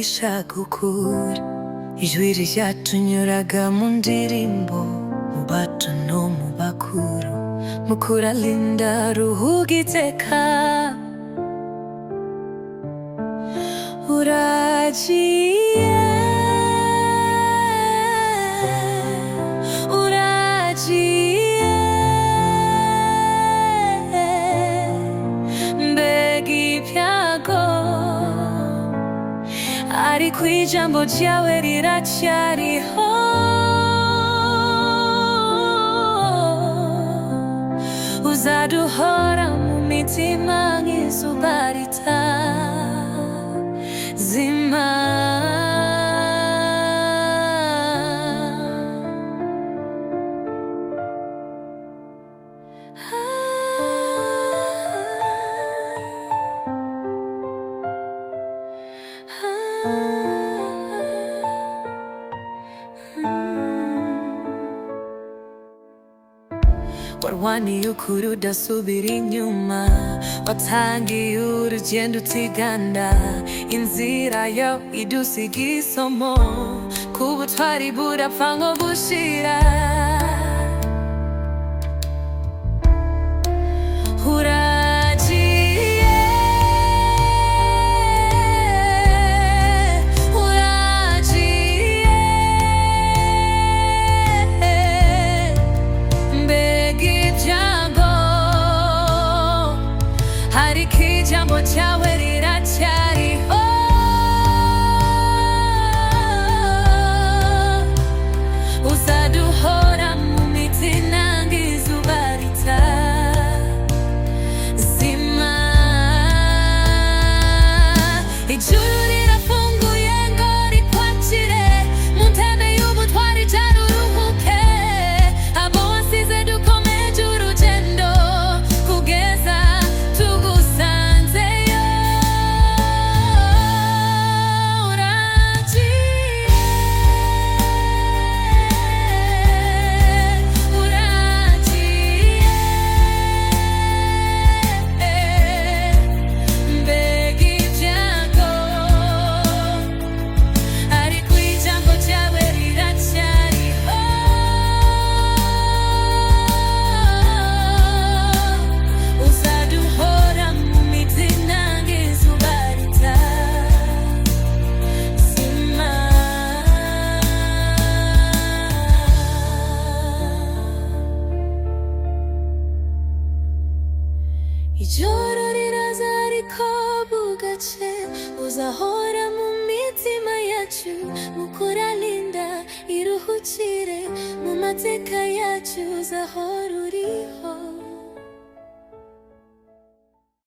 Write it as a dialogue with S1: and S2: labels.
S1: twigisha gukura. Ijwi ryatunyuraga mu ndirimbo, mu bato no mu bakuru, mu kuralinda ruhuga iteka. Uragiye, uragiye, mbega ibyago, ariko ijambo ryawe riracyariho. Uzaduhora mu mitima nk'izuba ritazima. Warwaniye ukuri udasubira inyuma, watangiye urugendo utiganda, inzira yo idusiga isomo, kubutwari burapfa ngo bushira. Ariko ijambo ryawe riracyariho. Uzaduhora mu mitima nk'izuba ritazima. Ijuru rirafunguye ngo rikwakire, mu ntebe y'ubutwari jana uruhuke. Abo wasize dukomeje urugendo kugeza ijoro riraza ariko bugace, uzahora mu mitima yacu, mu kuralinda iruhukire, mu mateka yacu uzahora uriho.